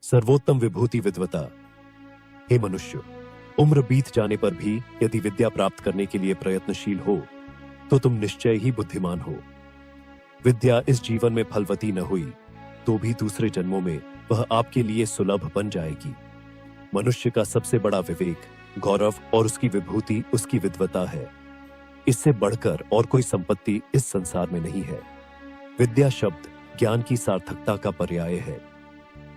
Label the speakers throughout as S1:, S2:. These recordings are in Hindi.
S1: सर्वोत्तम विभूति विद्वता। हे मनुष्य, उम्र बीत जाने पर भी यदि विद्या प्राप्त करने के लिए प्रयत्नशील हो तो तुम निश्चय ही बुद्धिमान हो। विद्या इस जीवन में फलवती न हुई तो भी दूसरे जन्मों में वह आपके लिए सुलभ बन जाएगी। मनुष्य का सबसे बड़ा विवेक, गौरव और उसकी विभूति उसकी विद्वता है। इससे बढ़कर और कोई संपत्ति इस संसार में नहीं है। विद्या शब्द ज्ञान की सार्थकता का पर्याय है।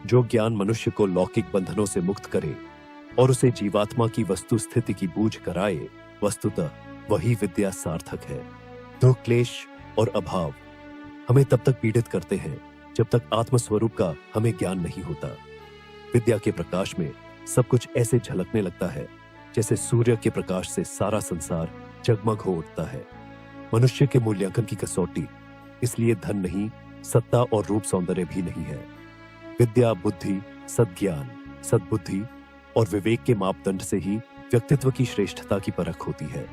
S1: जो ज्ञान मनुष्य को लौकिक बंधनों से मुक्त करे और उसे जीवात्मा की वस्तु स्थिति की बूझ कराए, वस्तुतः वही विद्या सार्थक है। दुख, क्लेश और अभाव हमें तब तक पीड़ित करते हैं जब तक आत्मस्वरूप का हमें ज्ञान नहीं होता। विद्या के प्रकाश में सब कुछ ऐसे झलकने लगता है जैसे सूर्य के प्रकाश से सारा संसार जगमग हो उठता है। मनुष्य के मूल्यांकन की कसौटी इसलिए धन नहीं, सत्ता और रूप सौंदर्य भी नहीं है। विद्या, बुद्धि, सद्ज्ञान, सद्बुद्धि और विवेक के मापदंड से ही व्यक्तित्व की श्रेष्ठता की परख होती है।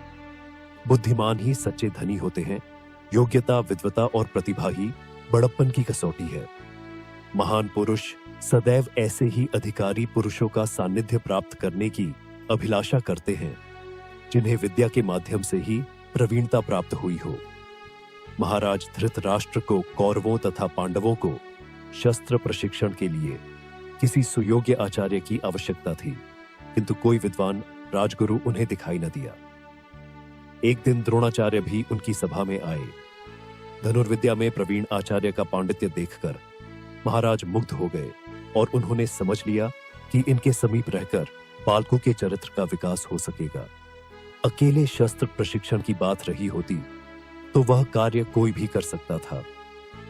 S1: बुद्धिमान ही सच्चे धनी होते हैं। योग्यता, विद्वता और प्रतिभा ही बड़प्पन की कसौटी है। महान पुरुष सदैव ऐसे ही अधिकारी पुरुषों का सानिध्य प्राप्त करने की अभिलाषा करते हैं जिन्हें विद्या के माध्यम से ही प्रवीणता प्राप्त हुई हो। महाराज धृतराष्ट्र को कौरवों तथा पांडवों को शस्त्र प्रशिक्षण के लिए किसी सुयोग्य आचार्य की आवश्यकता थी, किंतु कोई विद्वान राजगुरु उन्हें दिखाई न दिया। एक दिन द्रोणाचार्य भी उनकी सभा में आए। धनुर्विद्या में प्रवीण आचार्य का पांडित्य देखकर महाराज मुग्ध हो गए और उन्होंने समझ लिया कि इनके समीप रहकर बालकों के चरित्र का विकास हो सकेगा। अकेले शस्त्र प्रशिक्षण की बात रही होती तो वह कार्य कोई भी कर सकता था।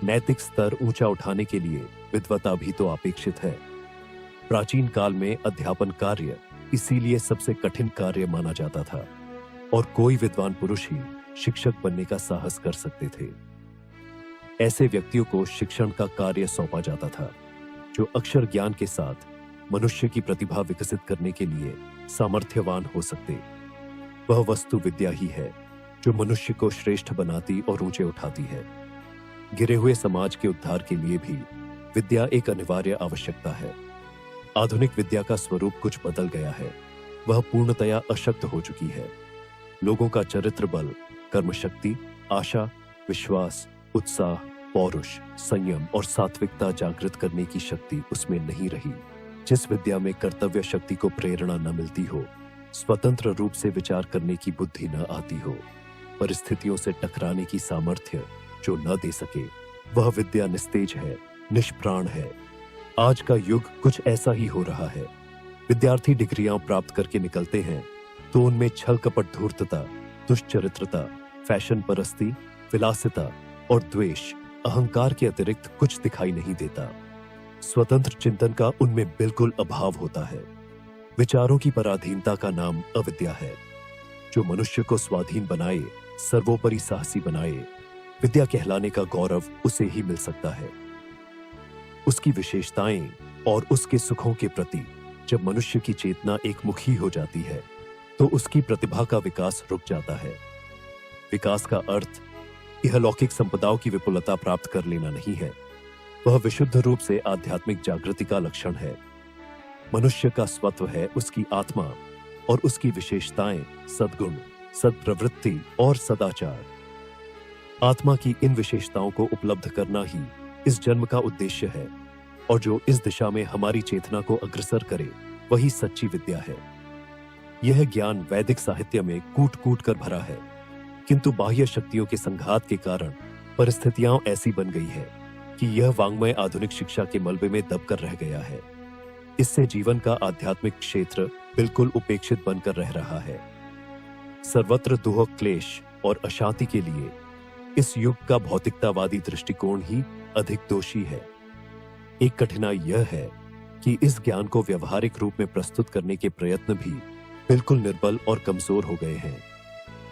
S1: नैतिक स्तर ऊंचा उठाने के लिए विद्वता भी तो अपेक्षित है। प्राचीन काल में अध्यापन कार्य इसीलिए सबसे कठिन कार्य माना जाता था और कोई विद्वान पुरुष ही शिक्षक बनने का साहस कर सकते थे। ऐसे व्यक्तियों को शिक्षण का कार्य सौंपा जाता था जो अक्षर ज्ञान के साथ मनुष्य की प्रतिभा विकसित करने के लिए सामर्थ्यवान हो सकते। वह वस्तु विद्या ही है जो मनुष्य को श्रेष्ठ बनाती और ऊंचे उठाती है। गिरे हुए समाज के उद्धार के लिए भी विद्या एक अनिवार्य आवश्यकता है। आधुनिक विद्या का स्वरूप कुछ बदल गया है। वह पूर्णतया अशक्त हो चुकी है। लोगों का चरित्र बल, कर्मशक्ति, आशा, विश्वास, उत्साह, पौरुष, संयम और सात्विकता जागृत करने की शक्ति उसमें नहीं रही। जिस विद्या में कर्तव्य शक्ति को प्रेरणा न मिलती हो, स्वतंत्र रूप से विचार करने की बुद्धि न आती हो, परिस्थितियों से टकराने की सामर्थ्य जो न दे सके, वह विद्या निस्तेज है, निष्प्राण है। आज का युग कुछ ऐसा ही हो रहा है। विद्यार्थी डिग्रियां प्राप्त करके निकलते हैं तो उनमें छल कपट, धूर्तता, दुष्चरित्रता, फैशन परस्ती, विलासिता और द्वेष, अहंकार के अतिरिक्त कुछ दिखाई नहीं देता। स्वतंत्र चिंतन का उनमें बिल्कुल अभाव होता है। विचारों की पराधीनता का नाम अविद्या है। जो मनुष्य को स्वाधीन बनाए, सर्वोपरि साहसी बनाए, विद्या कहलाने का गौरव उसे ही मिल सकता है। उसकी विशेषताएं और उसके सुखों के प्रति जब मनुष्य की चेतना एक मुखी हो जाती है तो उसकी प्रतिभा का विकास रुक जाता है। विकास का अर्थ यह लौकिक संपदाओं की विपुलता प्राप्त कर लेना नहीं है। वह विशुद्ध रूप से आध्यात्मिक जागृति का लक्षण है। मनुष्य का स्वत्व है उसकी आत्मा और उसकी विशेषताएं सद्गुण, सद्प्रवृत्ति और सदाचार। आत्मा की इन विशेषताओं को उपलब्ध करना ही इस जन्म का उद्देश्य है और जो इस दिशा में हमारी चेतना को अग्रसर करे वही सच्ची विद्या है। यह ज्ञान वैदिक साहित्य में कूट कूट कर भरा है, किंतु बाह्य शक्तियों के संघात के कारण परिस्थितियां ऐसी बन गई है कि यह वाङ्मय आधुनिक शिक्षा के मलबे में दबकर रह गया है। इससे जीवन का आध्यात्मिक क्षेत्र बिल्कुल उपेक्षित बनकर रह रहा है। सर्वत्र दुह, क्लेश और अशांति के लिए इस युग का भौतिकतावादी दृष्टिकोण ही अधिक दोषी है। एक कठिनाई यह है कि इस ज्ञान को व्यवहारिक रूप में प्रस्तुत करने के प्रयत्न भी बिल्कुल निर्बल और कमजोर हो गए हैं।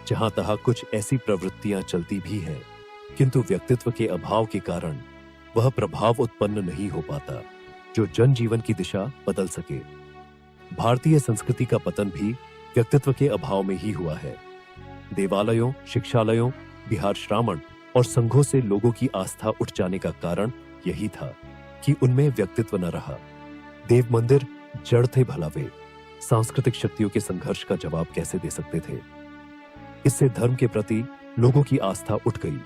S1: जहां तहां कुछ ऐसी प्रवृत्तियां चलती भी हैं, किंतु व्यक्तित्व के अभाव के कारण वह प्रभाव उत्पन्न नहीं हो पाता जो जनजीवन की दिशा बदल सके। भारतीय संस्कृति का पतन भी व्यक्तित्व के अभाव में ही हुआ है। देवालयों, शिक्षालयों, बिहार श्रावण और संघों से लोगों की आस्था उठ जाने का कारण यही था कि उनमें व्यक्तित्व न रहा। देव मंदिर जड़ थे भला वे, सांस्कृतिक शक्तियों के संघर्ष का जवाब कैसे दे सकते थे। इससे धर्म के प्रति लोगों की आस्था उठ गई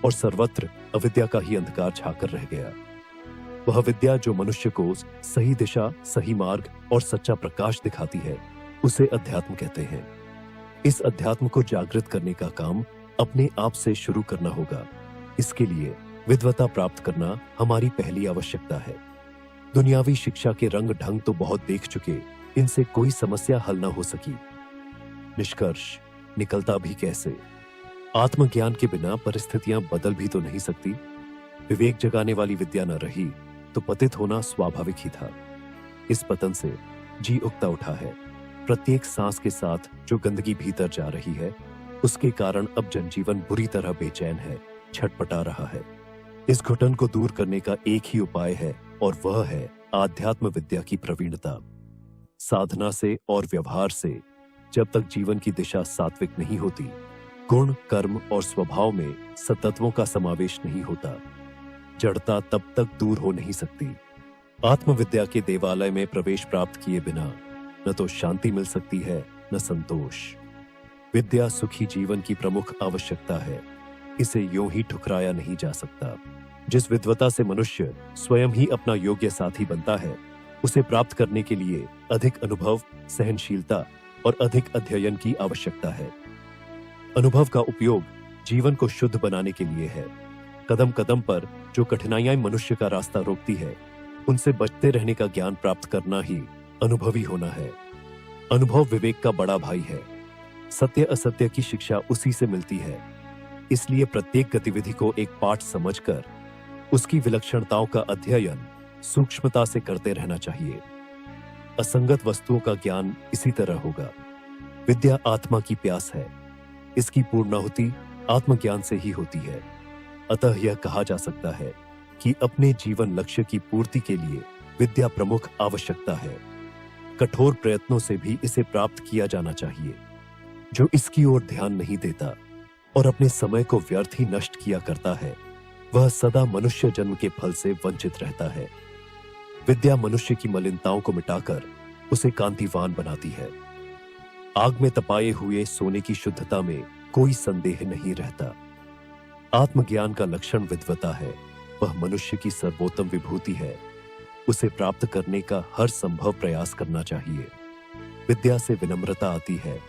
S1: और सर्वत्र अविद्या का ही अंधकार छाकर रह गया। वह विद्या जो मनुष्य को सही दिशा, सही मार्ग और सच्चा प्रकाश दिखाती है, उसे अध्यात्म कहते हैं। इस अध्यात्म को जागृत करने का काम अपने आप से शुरू करना होगा। इसके लिए विद्वता प्राप्त करना हमारी पहली आवश्यकता है। दुनियावी शिक्षा के रंग ढंग तो बहुत देख चुके, इनसे कोई समस्या हल न हो सकी। निष्कर्ष निकलता भी कैसे? आत्मज्ञान के बिना परिस्थितियां बदल भी तो नहीं सकती। विवेक जगाने वाली विद्या न रही तो पतित होना स्वाभाविक ही था। इस पतन से जी उगता उठा है। प्रत्येक सांस के साथ जो गंदगी भीतर जा रही है, उसके कारण अब जनजीवन बुरी तरह बेचैन है, छटपटा रहा है। इस घुटन को दूर करने का एक ही उपाय है और वह है आध्यात्म विद्या की प्रवीणता। साधना से और व्यवहार से जब तक जीवन की दिशा सात्विक नहीं होती, गुण, कर्म और स्वभाव में सत्तत्वों का समावेश नहीं होता, जड़ता तब तक दूर हो नहीं सकती। आत्मविद्या के देवालय में प्रवेश प्राप्त किए बिना न तो शांति मिल सकती है, न संतोष। विद्या सुखी जीवन की प्रमुख आवश्यकता है। इसे यूं ही ठुकराया नहीं जा सकता। जिस विद्वता से मनुष्य स्वयं ही अपना योग्य साथी बनता है, उसे प्राप्त करने के लिए अधिक अनुभव, सहनशीलता और अधिक अध्ययन की आवश्यकता है। अनुभव का उपयोग जीवन को शुद्ध बनाने के लिए है। कदम कदम पर जो कठिनाइयां मनुष्य का रास्ता रोकती है, उनसे बचते रहने का ज्ञान प्राप्त करना ही अनुभवी होना है। अनुभव विवेक का बड़ा भाई है। सत्य असत्य की शिक्षा उसी से मिलती है। इसलिए प्रत्येक गतिविधि को एक पाठ समझकर उसकी विलक्षणताओं का अध्ययन सूक्ष्मता से करते रहना चाहिए। असंगत वस्तुओं का ज्ञान इसी तरह होगा। विद्या आत्मा की प्यास है। इसकी पूर्णाहुति आत्मज्ञान से ही होती है। अतः यह कहा जा सकता है कि अपने जीवन लक्ष्य की पूर्ति के लिए विद्या प्रमुख आवश्यकता है। कठोर प्रयत्नों से भी इसे प्राप्त किया जाना चाहिए। जो इसकी ओर ध्यान नहीं देता और अपने समय को व्यर्थ ही नष्ट किया करता है, वह सदा मनुष्य जन्म के फल से वंचित रहता है। विद्या मनुष्य की मलिनताओं को मिटाकर उसे कांतिवान बनाती है। आग में तपाए हुए सोने की शुद्धता में कोई संदेह नहीं रहता। आत्मज्ञान का लक्षण विद्वता है। वह मनुष्य की सर्वोत्तम विभूति है। उसे प्राप्त करने का हर संभव प्रयास करना चाहिए। विद्या से विनम्रता आती है।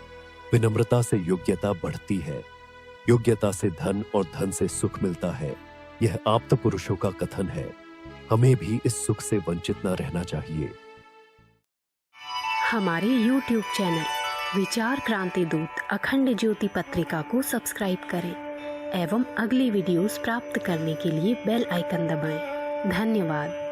S1: विनम्रता से योग्यता बढ़ती है। योग्यता से धन और धन से सुख मिलता है। यह आप्त पुरुषों का कथन है। हमें भी इस सुख से वंचित न रहना चाहिए।
S2: हमारे YouTube चैनल विचार क्रांति दूत अखंड ज्योति पत्रिका को सब्सक्राइब करें एवं अगली वीडियोस प्राप्त करने के लिए बेल आइकन दबाएं। धन्यवाद।